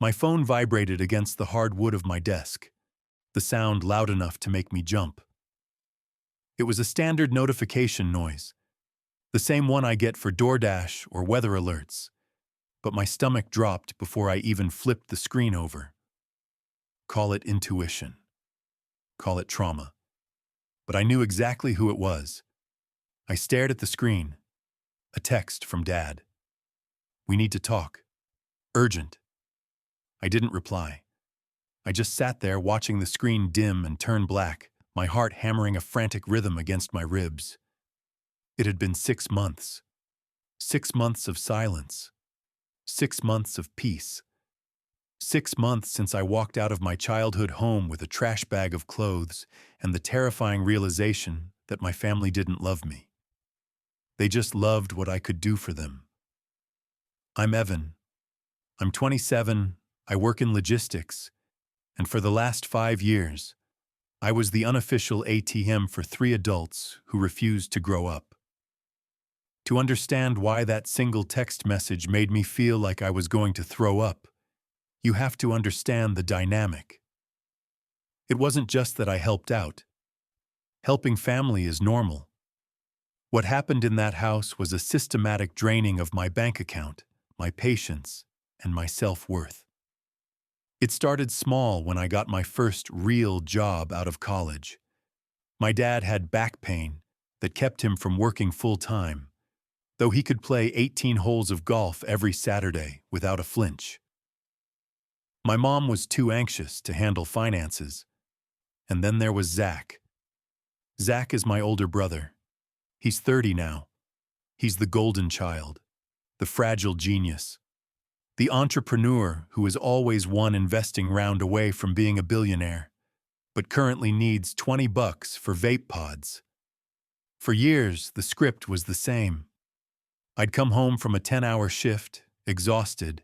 My phone vibrated against the hard wood of my desk, the sound loud enough to make me jump. It was a standard notification noise, the same one I get for DoorDash or weather alerts, but my stomach dropped before I even flipped the screen over. Call it intuition. Call it trauma. But I knew exactly who it was. I stared at the screen. A text from Dad. "We need to talk. Urgent." I didn't reply. I just sat there watching the screen dim and turn black, my heart hammering a frantic rhythm against my ribs. It had been 6 months. 6 months of silence. 6 months of peace. 6 months since I walked out of my childhood home with a trash bag of clothes and the terrifying realization that my family didn't love me. They just loved what I could do for them. I'm Evan. I'm 27, I work in logistics, and for the last 5 years, I was the unofficial ATM for 3 adults who refused to grow up. To understand why that single text message made me feel like I was going to throw up, you have to understand the dynamic. It wasn't just that I helped out. Helping family is normal. What happened in that house was a systematic draining of my bank account, my patience, and my self-worth. It started small when I got my first real job out of college. My dad had back pain that kept him from working full-time, though he could play 18 holes of golf every Saturday without a flinch. My mom was too anxious to handle finances. And then there was Zach. Zach is my older brother. He's 30 now. He's the golden child, the fragile genius, the entrepreneur who is always one investing round away from being a billionaire, but currently needs $20 for vape pods. For years, the script was the same. I'd come home from a 10-hour shift, exhausted,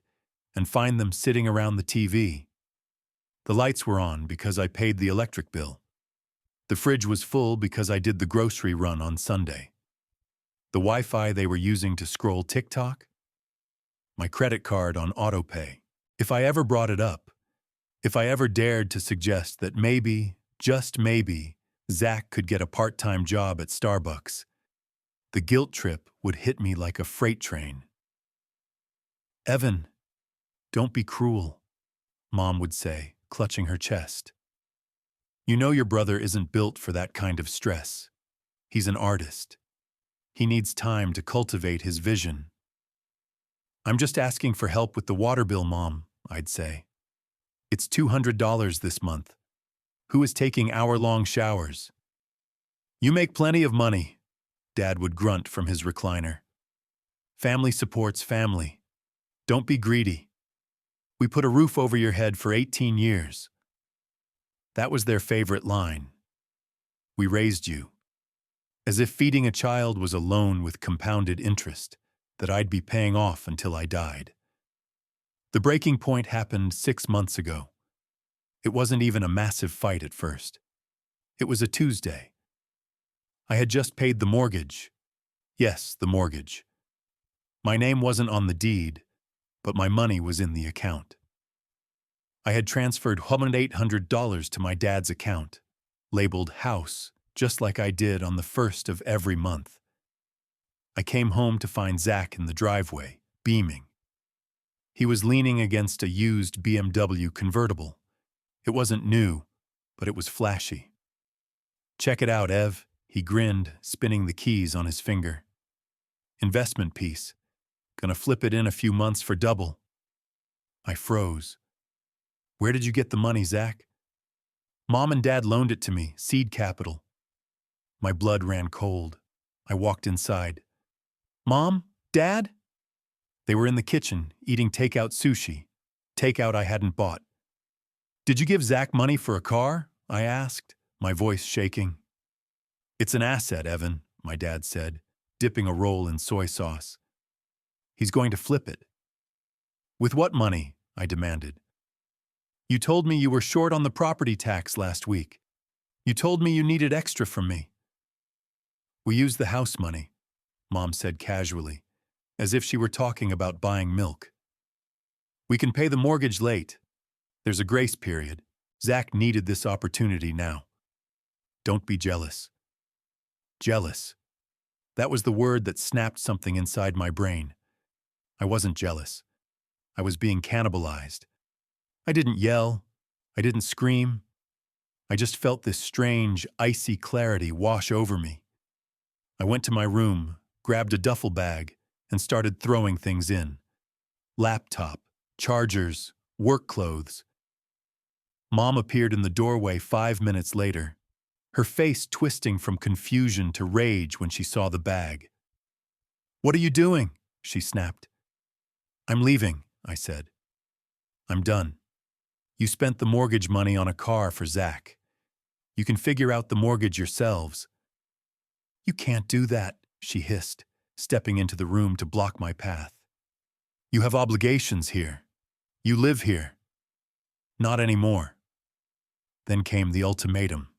and find them sitting around the TV. The lights were on because I paid the electric bill. The fridge was full because I did the grocery run on Sunday. The Wi-Fi they were using to scroll TikTok? My credit card on autopay. If I ever brought it up, if I ever dared to suggest that maybe, just maybe, Zach could get a part-time job at Starbucks, the guilt trip would hit me like a freight train. "Evan, don't be cruel," Mom would say, clutching her chest. "You know your brother isn't built for that kind of stress. He's an artist. He needs time to cultivate his vision." "I'm just asking for help with the water bill, Mom," I'd say. "It's $200 this month. Who is taking hour-long showers?" "You make plenty of money," Dad would grunt from his recliner. "Family supports family. Don't be greedy. We put a roof over your head for 18 years. That was their favorite line. We raised you. As if feeding a child was a loan with compounded interest that I'd be paying off until I died. The breaking point happened 6 months ago. It wasn't even a massive fight at first. It was a Tuesday. I had just paid the mortgage. Yes, the mortgage. My name wasn't on the deed, but my money was in the account. I had transferred $800 to my dad's account, labeled house, just like I did on the first of every month. I came home to find Zach in the driveway, beaming. He was leaning against a used BMW convertible. It wasn't new, but it was flashy. "Check it out, Ev," he grinned, spinning the keys on his finger. "Investment piece. Gonna flip it in a few months for double." I froze. "Where did you get the money, Zach?" "Mom and Dad loaned it to me, seed capital." My blood ran cold. I walked inside. "Mom? Dad?" They were in the kitchen, eating takeout sushi. Takeout I hadn't bought. "Did you give Zach money for a car?" I asked, my voice shaking. "It's an asset, Evan," my dad said, dipping a roll in soy sauce. "He's going to flip it." "With what money?" I demanded. "You told me you were short on the property tax last week. You told me you needed extra from me." "We used the house money," Mom said casually, as if she were talking about buying milk. We can pay the mortgage late. There's a grace period. Zach needed this opportunity now. Don't be jealous. Jealous. That was the word that snapped something inside my brain. I wasn't jealous. I was being cannibalized. I didn't yell. I didn't scream. I just felt this strange, icy clarity wash over me. I went to my room, grabbed a duffel bag, and started throwing things in. Laptop, chargers, work clothes. Mom appeared in the doorway 5 minutes later, her face twisting from confusion to rage when she saw the bag. "What are you doing?" she snapped. "I'm leaving," I said. "I'm done. You spent the mortgage money on a car for Zach. You can figure out the mortgage yourselves." "You can't do that," she hissed, stepping into the room to block my path. "You have obligations here. You live here." "Not anymore." Then came the ultimatum,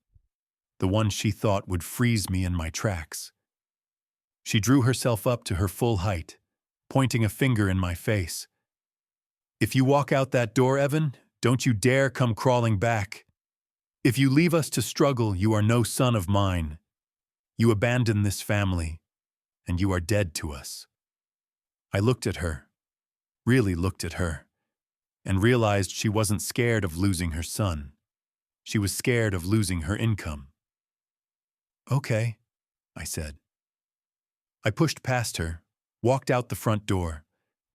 the one she thought would freeze me in my tracks. She drew herself up to her full height, pointing a finger in my face. "If you walk out that door, Evan, don't you dare come crawling back. If you leave us to struggle, you are no son of mine. You abandon this family, and you are dead to us." I looked at her, really looked at her, and realized she wasn't scared of losing her son. She was scared of losing her income. "Okay," I said. I pushed past her, walked out the front door,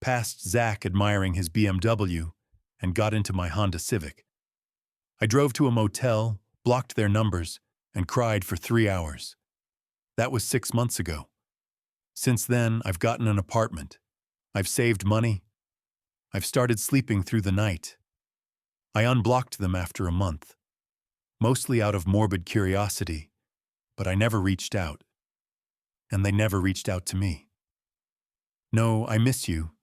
past Zach admiring his BMW, and got into my Honda Civic. I drove to a motel, blocked their numbers, and cried for 3 hours. That was 6 months ago. Since then, I've gotten an apartment. I've saved money. I've started sleeping through the night. I unblocked them after a month, mostly out of morbid curiosity, but I never reached out. And they never reached out to me. "No, I miss you.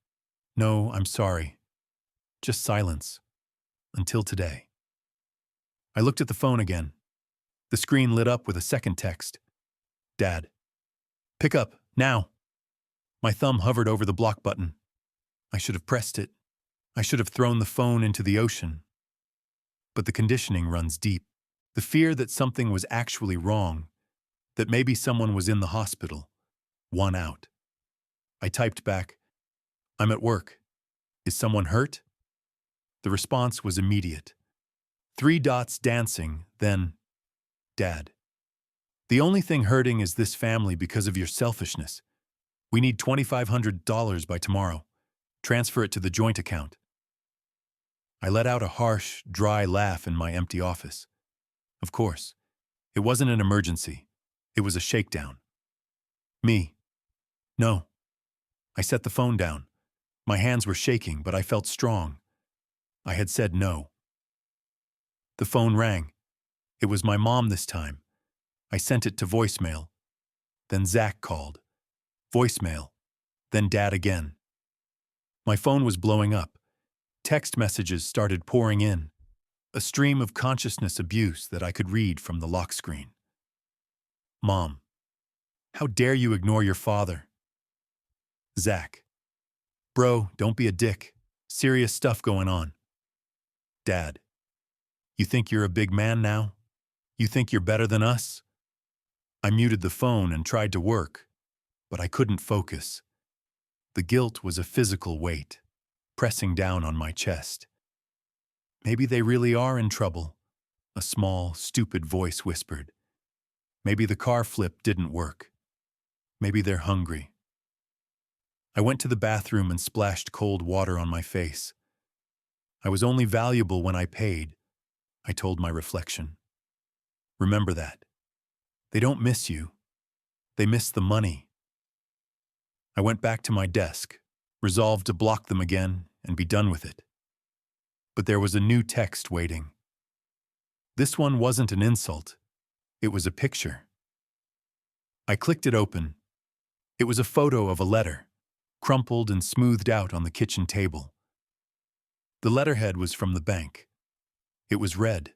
No, I'm sorry." Just silence. Until today. I looked at the phone again. The screen lit up with a second text. "Dad. Pick up, now." My thumb hovered over the block button. I should have pressed it. I should have thrown the phone into the ocean. But the conditioning runs deep. The fear that something was actually wrong, that maybe someone was in the hospital, won out. I typed back, "I'm at work. Is someone hurt?" The response was immediate. 3 dots dancing, then, "Dad. The only thing hurting is this family because of your selfishness. We need $2,500 by tomorrow. Transfer it to the joint account." I let out a harsh, dry laugh in my empty office. Of course, it wasn't an emergency. It was a shakedown. Me. No. I set the phone down. My hands were shaking, but I felt strong. I had said no. The phone rang. It was my mom this time. I sent it to voicemail. Then Zach called. Voicemail. Then Dad again. My phone was blowing up. Text messages started pouring in. A stream of consciousness abuse that I could read from the lock screen. Mom. How dare you ignore your father? Zach. Bro, don't be a dick. Serious stuff going on. Dad. You think you're a big man now? You think you're better than us? I muted the phone and tried to work, but I couldn't focus. The guilt was a physical weight, pressing down on my chest. Maybe they really are in trouble, a small, stupid voice whispered. Maybe the car flip didn't work. Maybe they're hungry. I went to the bathroom and splashed cold water on my face. I was only valuable when I paid, I told my reflection. Remember that. They don't miss you. They miss the money. I went back to my desk, resolved to block them again and be done with it. But there was a new text waiting. This one wasn't an insult. It was a picture. I clicked it open. It was a photo of a letter, crumpled and smoothed out on the kitchen table. The letterhead was from the bank. It was red.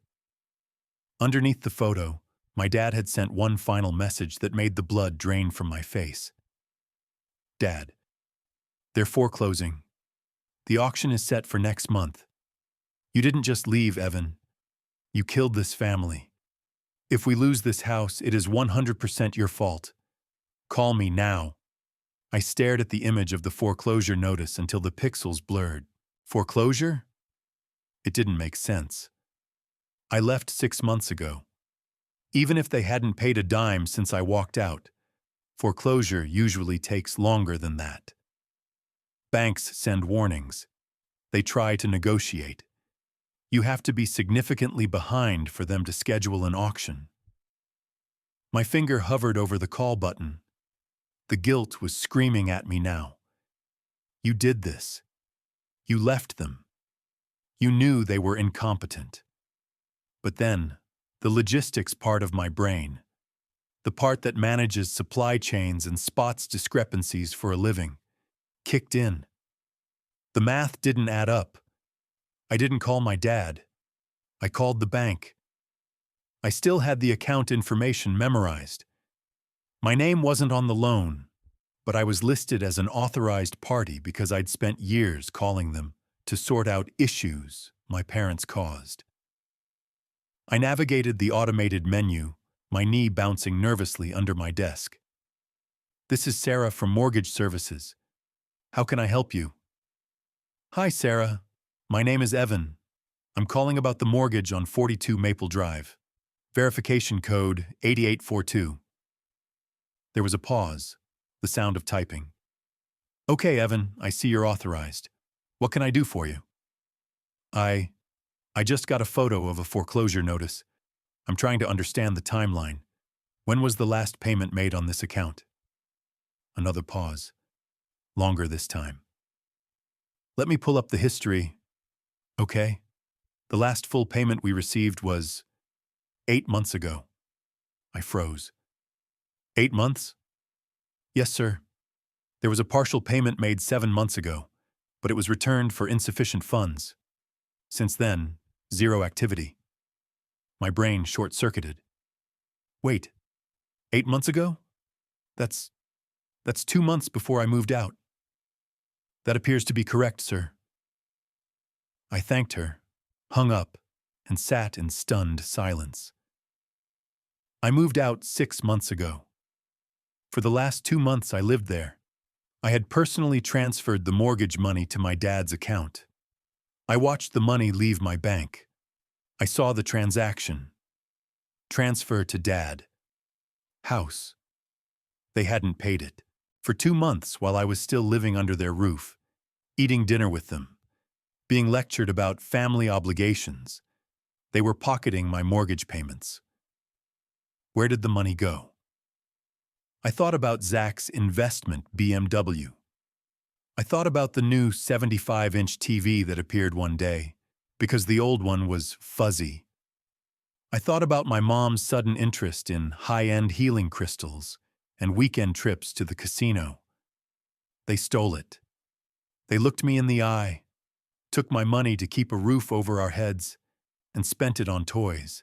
Underneath the photo, my dad had sent one final message that made the blood drain from my face. Dad. They're foreclosing. The auction is set for next month. You didn't just leave, Evan. You killed this family. If we lose this house, it is 100% your fault. Call me now." I stared at the image of the foreclosure notice until the pixels blurred. Foreclosure? It didn't make sense. I left 6 months ago. Even if they hadn't paid a dime since I walked out, foreclosure usually takes longer than that. Banks send warnings. They try to negotiate. You have to be significantly behind for them to schedule an auction. My finger hovered over the call button. The guilt was screaming at me now. You did this. You left them. You knew they were incompetent. But then, the logistics part of my brain, the part that manages supply chains and spots discrepancies for a living, kicked in. The math didn't add up. I didn't call my dad. I called the bank. I still had the account information memorized. My name wasn't on the loan, but I was listed as an authorized party because I'd spent years calling them to sort out issues my parents caused. I navigated the automated menu, my knee bouncing nervously under my desk. "This is Sarah from Mortgage Services. How can I help you?" "Hi, Sarah. My name is Evan. I'm calling about the mortgage on 42 Maple Drive. Verification code 8842. There was a pause, the sound of typing. "Okay, Evan, I see you're authorized. What can I do for you?" I just got a photo of a foreclosure notice. I'm trying to understand the timeline. When was the last payment made on this account?" Another pause. Longer this time. "Let me pull up the history." "Okay. The last full payment we received was 8 months ago." I froze. 8 months? "Yes, sir. There was a partial payment made 7 months ago, but it was returned for insufficient funds. Since then, zero activity." My brain short-circuited. "Wait, 8 months ago? That's 2 months before I moved out." "That appears to be correct, sir." I thanked her, hung up, and sat in stunned silence. I moved out 6 months ago. For the last 2 months I lived there. I had personally transferred the mortgage money to my dad's account. I watched the money leave my bank. I saw the transaction. Transfer to Dad. House. They hadn't paid it. For 2 months while I was still living under their roof, eating dinner with them, being lectured about family obligations, they were pocketing my mortgage payments. Where did the money go? I thought about Zach's investment BMW. I thought about the new 75-inch TV that appeared one day, because the old one was fuzzy. I thought about my mom's sudden interest in high-end healing crystals and weekend trips to the casino. They stole it. They looked me in the eye, took my money to keep a roof over our heads, and spent it on toys.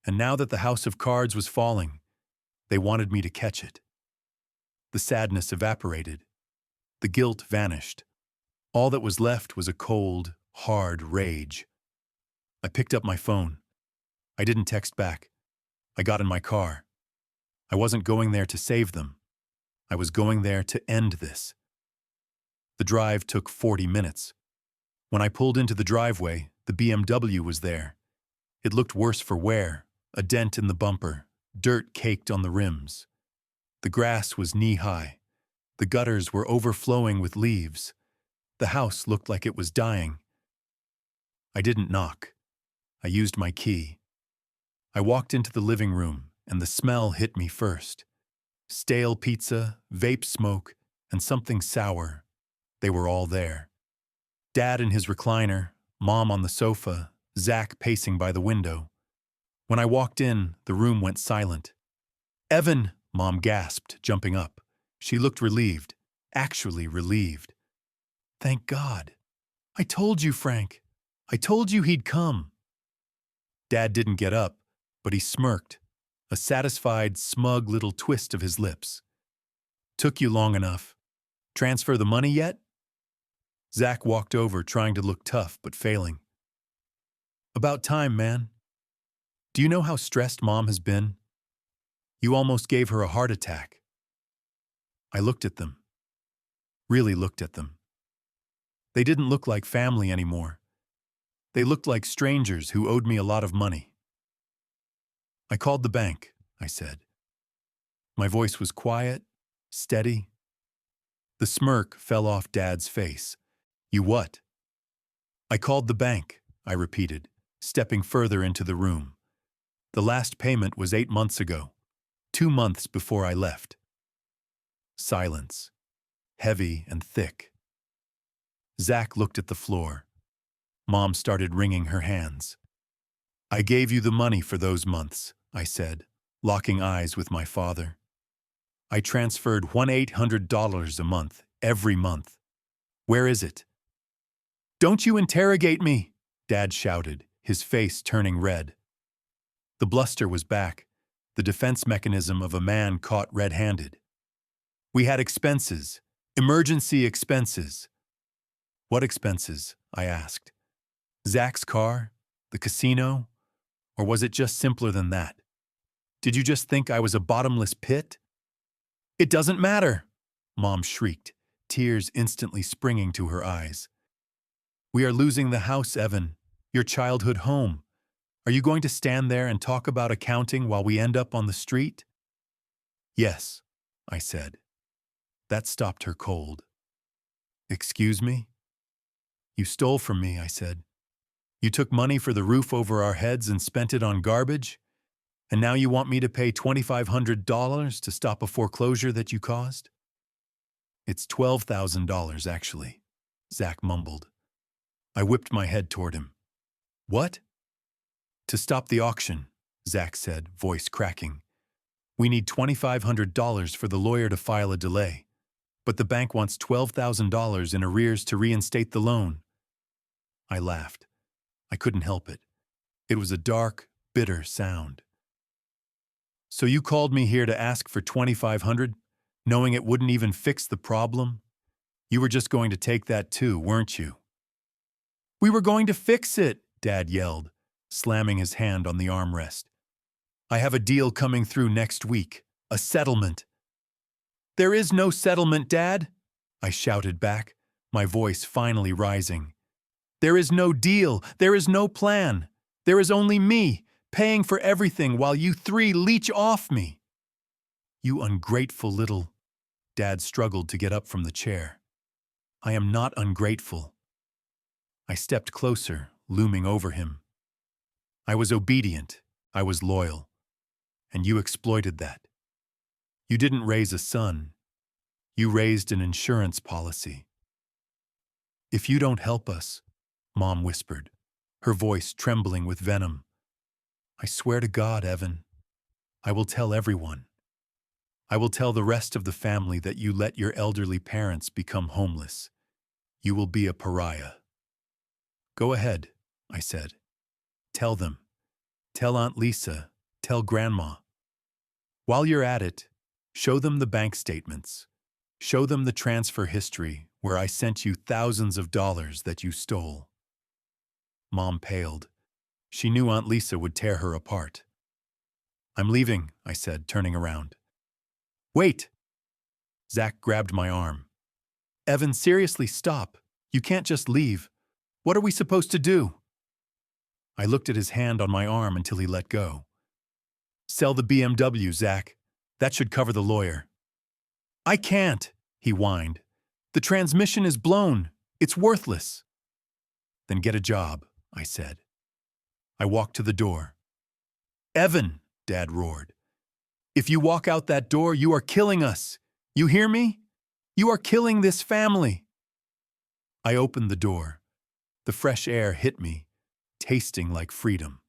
And now that the house of cards was falling, they wanted me to catch it. The sadness evaporated. The guilt vanished. All that was left was a cold, hard rage. I picked up my phone. I didn't text back. I got in my car. I wasn't going there to save them. I was going there to end this. The drive took 40 minutes. When I pulled into the driveway, the BMW was there. It looked worse for wear, a dent in the bumper, dirt caked on the rims. The grass was knee-high. The gutters were overflowing with leaves. The house looked like it was dying. I didn't knock. I used my key. I walked into the living room, and the smell hit me first. Stale pizza, vape smoke, and something sour. They were all there. Dad in his recliner, Mom on the sofa, Zach pacing by the window. When I walked in, the room went silent. "Evan!" Mom gasped, jumping up. She looked relieved, actually relieved. "Thank God. I told you, Frank. I told you he'd come." Dad didn't get up, but he smirked, a satisfied, smug little twist of his lips. "Took you long enough. Transfer the money yet?" Zach walked over, trying to look tough, but failing. About time, man. Do you know how stressed Mom has been? You almost gave her a heart attack. I looked at them. Really looked at them. They didn't look like family anymore. They looked like strangers who owed me a lot of money. I called the bank, I said. My voice was quiet, steady. The smirk fell off Dad's face. You what? I called the bank, I repeated, stepping further into the room. The last payment was 8 months ago, 2 months before I left. Silence, heavy and thick. Zach looked at the floor. Mom started wringing her hands. I gave you the money for those months, I said, locking eyes with my father. I transferred $1,800 a month, every month. Where is it? Don't you interrogate me, Dad shouted, his face turning red. The bluster was back, the defense mechanism of a man caught red-handed. We had expenses, emergency expenses. What expenses? I asked. Zach's car? The casino? Or was it just simpler than that? Did you just think I was a bottomless pit? It doesn't matter, Mom shrieked, tears instantly springing to her eyes. We are losing the house, Evan, your childhood home. Are you going to stand there and talk about accounting while we end up on the street? Yes, I said. That stopped her cold. Excuse me? You stole from me, I said. You took money for the roof over our heads and spent it on garbage? And now you want me to pay $2,500 to stop a foreclosure that you caused? It's $12,000, actually, Zach mumbled. I whipped my head toward him. What? To stop the auction, Zach said, voice cracking. We need $2,500 for the lawyer to file a delay, but the bank wants $12,000 in arrears to reinstate the loan. I laughed. I couldn't help it. It was a dark, bitter sound. So you called me here to ask for $2,500, knowing it wouldn't even fix the problem? You were just going to take that too, weren't you? We were going to fix it, Dad yelled, slamming his hand on the armrest. I have a deal coming through next week, a settlement. There is no settlement, Dad, I shouted back, my voice finally rising. There is no deal, there is no plan. There is only me, paying for everything while you three leech off me. You ungrateful little... Dad struggled to get up from the chair. I am not ungrateful. I stepped closer, looming over him. I was obedient, I was loyal, and you exploited that. You didn't raise a son. You raised an insurance policy. If you don't help us, Mom whispered, her voice trembling with venom. I swear to God, Evan, I will tell everyone. I will tell the rest of the family that you let your elderly parents become homeless. You will be a pariah. Go ahead, I said. Tell them. Tell Aunt Lisa. Tell Grandma. While you're at it, show them the bank statements. Show them the transfer history where I sent you thousands of dollars that you stole. Mom paled. She knew Aunt Lisa would tear her apart. I'm leaving, I said, turning around. Wait! Zach grabbed my arm. Evan, seriously, stop. You can't just leave. What are we supposed to do? I looked at his hand on my arm until he let go. Sell the BMW, Zach. That should cover the lawyer. I can't, he whined. The transmission is blown. It's worthless. Then get a job, I said. I walked to the door. Evan, Dad roared. If you walk out that door, you are killing us. You hear me? You are killing this family. I opened the door. The fresh air hit me, tasting like freedom.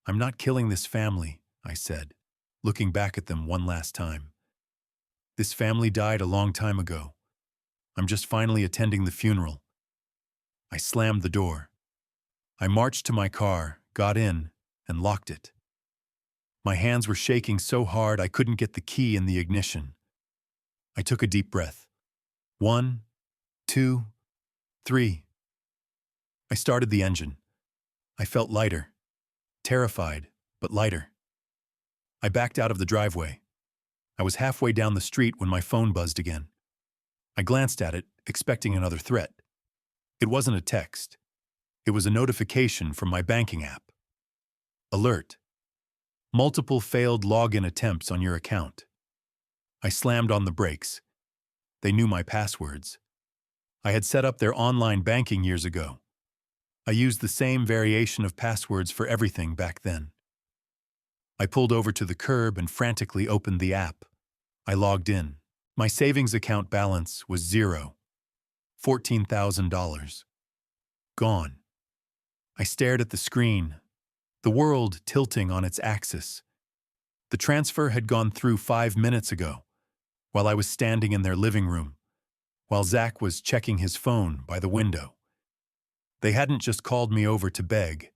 I'm not killing this family, I said, looking back at them one last time. This family died a long time ago. I'm just finally attending the funeral. I slammed the door. I marched to my car, got in, and locked it. My hands were shaking so hard I couldn't get the key in the ignition. I took a deep breath. 1, 2, 3. I started the engine. I felt lighter. Terrified, but lighter. I backed out of the driveway. I was halfway down the street when my phone buzzed again. I glanced at it, expecting another threat. It wasn't a text. It was a notification from my banking app. Alert. Multiple failed login attempts on your account. I slammed on the brakes. They knew my passwords. I had set up their online banking years ago. I used the same variation of passwords for everything back then. I pulled over to the curb and frantically opened the app. I logged in. My savings account balance was zero. $14,000. Gone. I stared at the screen, the world tilting on its axis. The transfer had gone through 5 minutes ago, while I was standing in their living room, while Zach was checking his phone by the window. They hadn't just called me over to beg.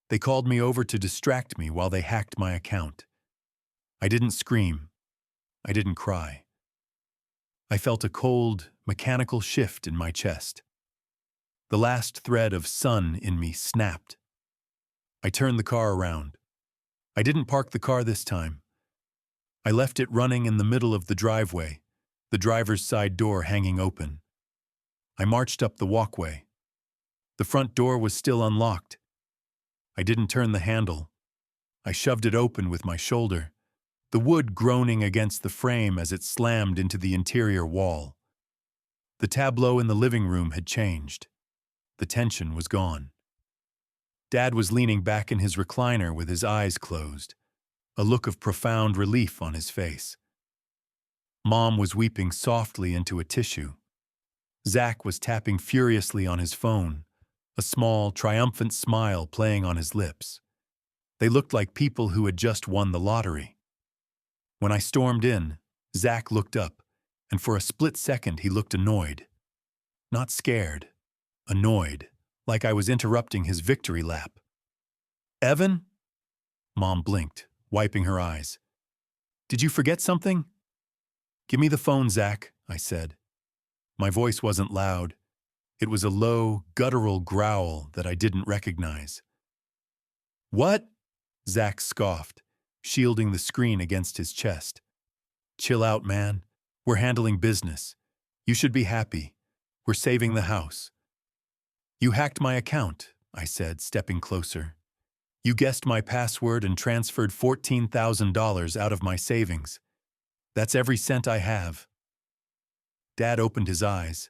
They called me over to distract me while they hacked my account. I didn't scream. I didn't cry. I felt a cold, mechanical shift in my chest. The last thread of sun in me snapped. I turned the car around. I didn't park the car this time. I left it running in the middle of the driveway, the driver's side door hanging open. I marched up the walkway. The front door was still unlocked. I didn't turn the handle. I shoved it open with my shoulder, the wood groaning against the frame as it slammed into the interior wall. The tableau in the living room had changed. The tension was gone. Dad was leaning back in his recliner with his eyes closed, a look of profound relief on his face. Mom was weeping softly into a tissue. Zach was tapping furiously on his phone, a small, triumphant smile playing on his lips. They looked like people who had just won the lottery. When I stormed in, Zach looked up, and for a split second he looked annoyed. Not scared, annoyed, like I was interrupting his victory lap. "Evan?" Mom blinked, wiping her eyes. "Did you forget something?" "Give me the phone, Zach," I said. My voice wasn't loud. It was a low, guttural growl that I didn't recognize. "What?" Zach scoffed, shielding the screen against his chest. "Chill out, man. We're handling business. You should be happy. We're saving the house." "You hacked my account," I said, stepping closer. "You guessed my password and transferred $14,000 out of my savings. That's every cent I have." Dad opened his eyes.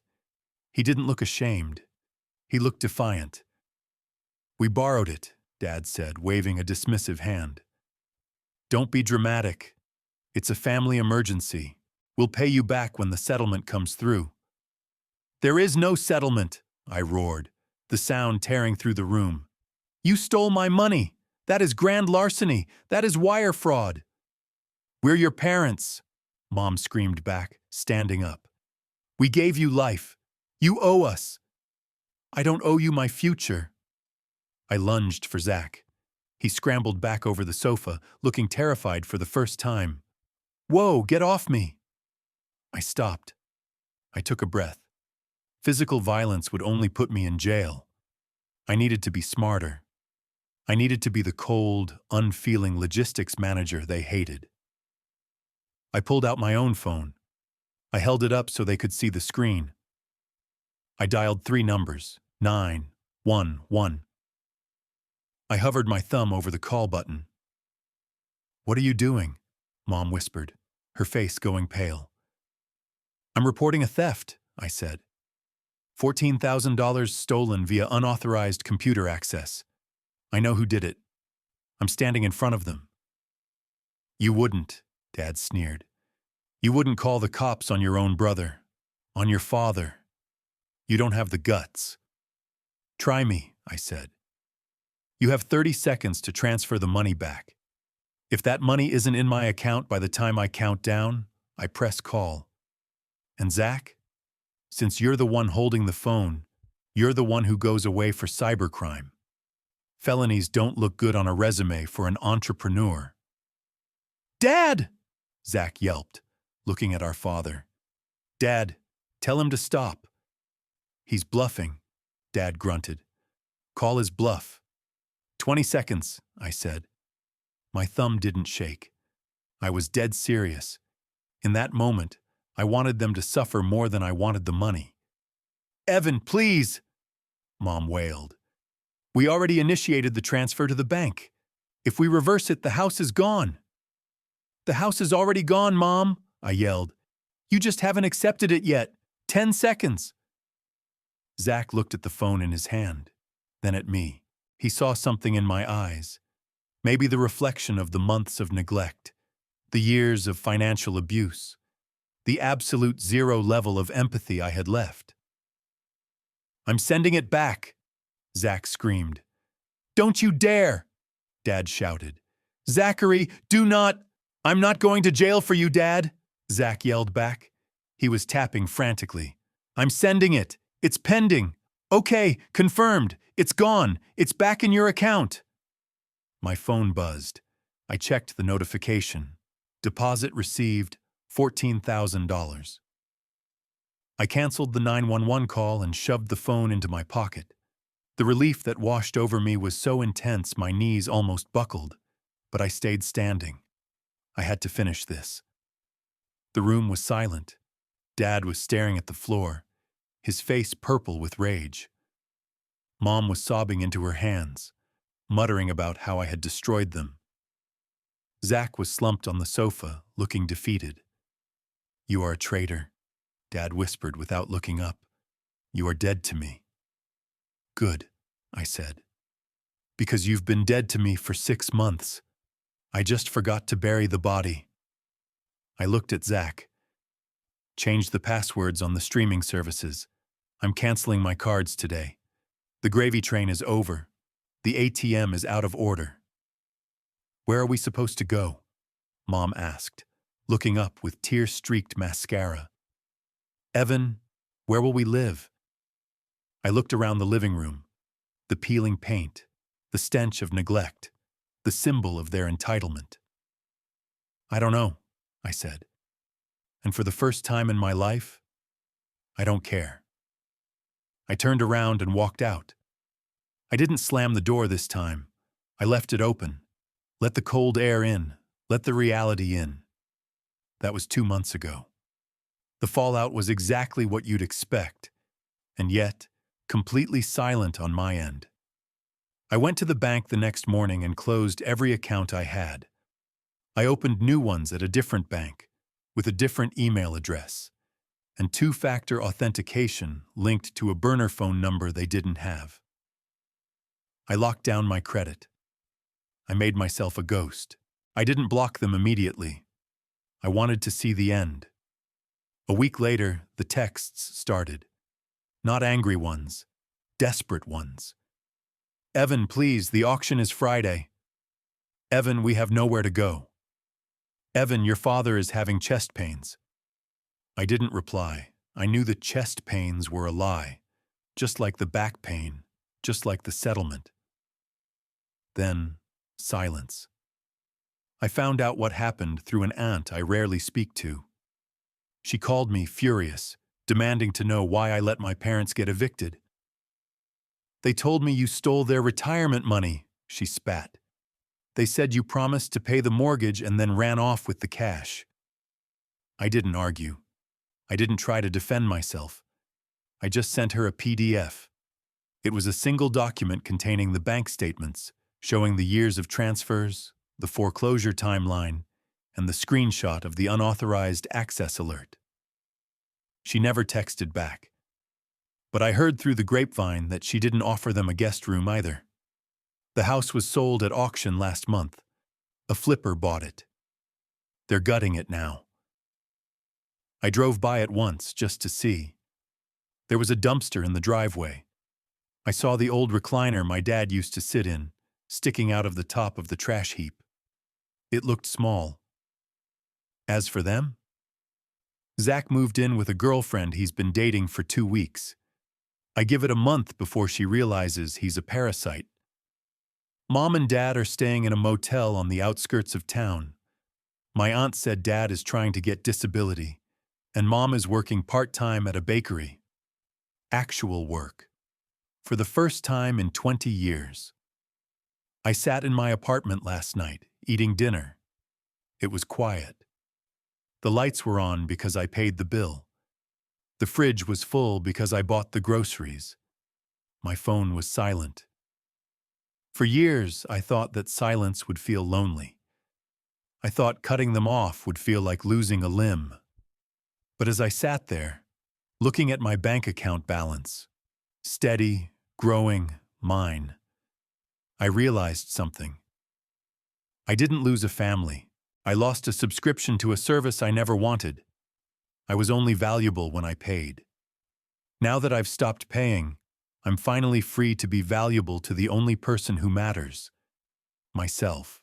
He didn't look ashamed. He looked defiant. "We borrowed it," Dad said, waving a dismissive hand. "Don't be dramatic. It's a family emergency. We'll pay you back when the settlement comes through." "There is no settlement," I roared, the sound tearing through the room. "You stole my money. That is grand larceny. That is wire fraud." "We're your parents," Mom screamed back, standing up. "We gave you life. You owe us." "I don't owe you my future." I lunged for Zach. He scrambled back over the sofa, looking terrified for the first time. "Whoa, get off me!" I stopped. I took a breath. Physical violence would only put me in jail. I needed to be smarter. I needed to be the cold, unfeeling logistics manager they hated. I pulled out my own phone. I held it up so they could see the screen. I dialed 3 numbers, 911. I hovered my thumb over the call button. "What are you doing?" Mom whispered, her face going pale. "I'm reporting a theft," I said. $14,000 stolen via unauthorized computer access. I know who did it. I'm standing in front of them." "You wouldn't," Dad sneered. "You wouldn't call the cops on your own brother, on your father. You don't have the guts." "Try me," I said. "You have 30 seconds to transfer the money back. If that money isn't in my account by the time I count down, I press call. And Zach, since you're the one holding the phone, you're the one who goes away for cybercrime. Felonies don't look good on a resume for an entrepreneur." "Dad!" Zach yelped, looking at our father. "Dad, tell him to stop." He's bluffing, Dad grunted. Call his bluff. 20 seconds, I said. My thumb didn't shake. I was dead serious. In that moment, I wanted them to suffer more than I wanted the money. Evan, please, Mom wailed. We already initiated the transfer to the bank. If we reverse it, the house is gone. The house is already gone, Mom, I yelled. You just haven't accepted it yet. 10 seconds. Zach looked at the phone in his hand, then at me. He saw something in my eyes. Maybe the reflection of the months of neglect, the years of financial abuse, the absolute zero level of empathy I had left. I'm sending it back, Zach screamed. Don't you dare, Dad shouted. Zachary, do not. I'm not going to jail for you, Dad, Zach yelled back. He was tapping frantically. I'm sending it. It's pending. Okay, confirmed. It's gone. It's back in your account. My phone buzzed. I checked the notification. Deposit received, $14,000. I canceled the 911 call and shoved the phone into my pocket. The relief that washed over me was so intense my knees almost buckled, but I stayed standing. I had to finish this. The room was silent. Dad was staring at the floor, his face purple with rage. Mom was sobbing into her hands, muttering about how I had destroyed them. Zach was slumped on the sofa, looking defeated. You are a traitor, Dad whispered without looking up. You are dead to me. Good, I said. Because you've been dead to me for 6 months. I just forgot to bury the body. I looked at Zach. Change the passwords on the streaming services. I'm canceling my cards today. The gravy train is over. The ATM is out of order. Where are we supposed to go? Mom asked, looking up with tear-streaked mascara. Evan, where will we live? I looked around the living room. The peeling paint, the stench of neglect, the symbol of their entitlement. I don't know, I said. And for the first time in my life, I don't care. I turned around and walked out. I didn't slam the door this time. I left it open. Let the cold air in. Let the reality in. That was 2 months ago. The fallout was exactly what you'd expect, and yet completely silent on my end. I went to the bank the next morning and closed every account I had. I opened new ones at a different bank, with a different email address, and 2-factor authentication linked to a burner phone number they didn't have. I locked down my credit. I made myself a ghost. I didn't block them immediately. I wanted to see the end. A week later, the texts started. Not angry ones, desperate ones. Evan, please, the auction is Friday. Evan, we have nowhere to go. Evan, your father is having chest pains. I didn't reply. I knew that chest pains were a lie, just like the back pain, just like the settlement. Then, silence. I found out what happened through an aunt I rarely speak to. She called me furious, demanding to know why I let my parents get evicted. They told me you stole their retirement money, she spat. They said you promised to pay the mortgage and then ran off with the cash. I didn't argue. I didn't try to defend myself. I just sent her a PDF. It was a single document containing the bank statements, showing the years of transfers, the foreclosure timeline, and the screenshot of the unauthorized access alert. She never texted back. But I heard through the grapevine that she didn't offer them a guest room either. The house was sold at auction last month. A flipper bought it. They're gutting it now. I drove by it once just to see. There was a dumpster in the driveway. I saw the old recliner my dad used to sit in, sticking out of the top of the trash heap. It looked small. As for them? Zach moved in with a girlfriend he's been dating for 2 weeks. I give it a month before she realizes he's a parasite. Mom and Dad are staying in a motel on the outskirts of town. My aunt said Dad is trying to get disability, and Mom is working part-time at a bakery. Actual work. For the first time in 20 years. I sat in my apartment last night, eating dinner. It was quiet. The lights were on because I paid the bill. The fridge was full because I bought the groceries. My phone was silent. For years, I thought that silence would feel lonely. I thought cutting them off would feel like losing a limb. But as I sat there, looking at my bank account balance, steady, growing, mine, I realized something. I didn't lose a family. I lost a subscription to a service I never wanted. I was only valuable when I paid. Now that I've stopped paying, I'm finally free to be valuable to the only person who matters, myself.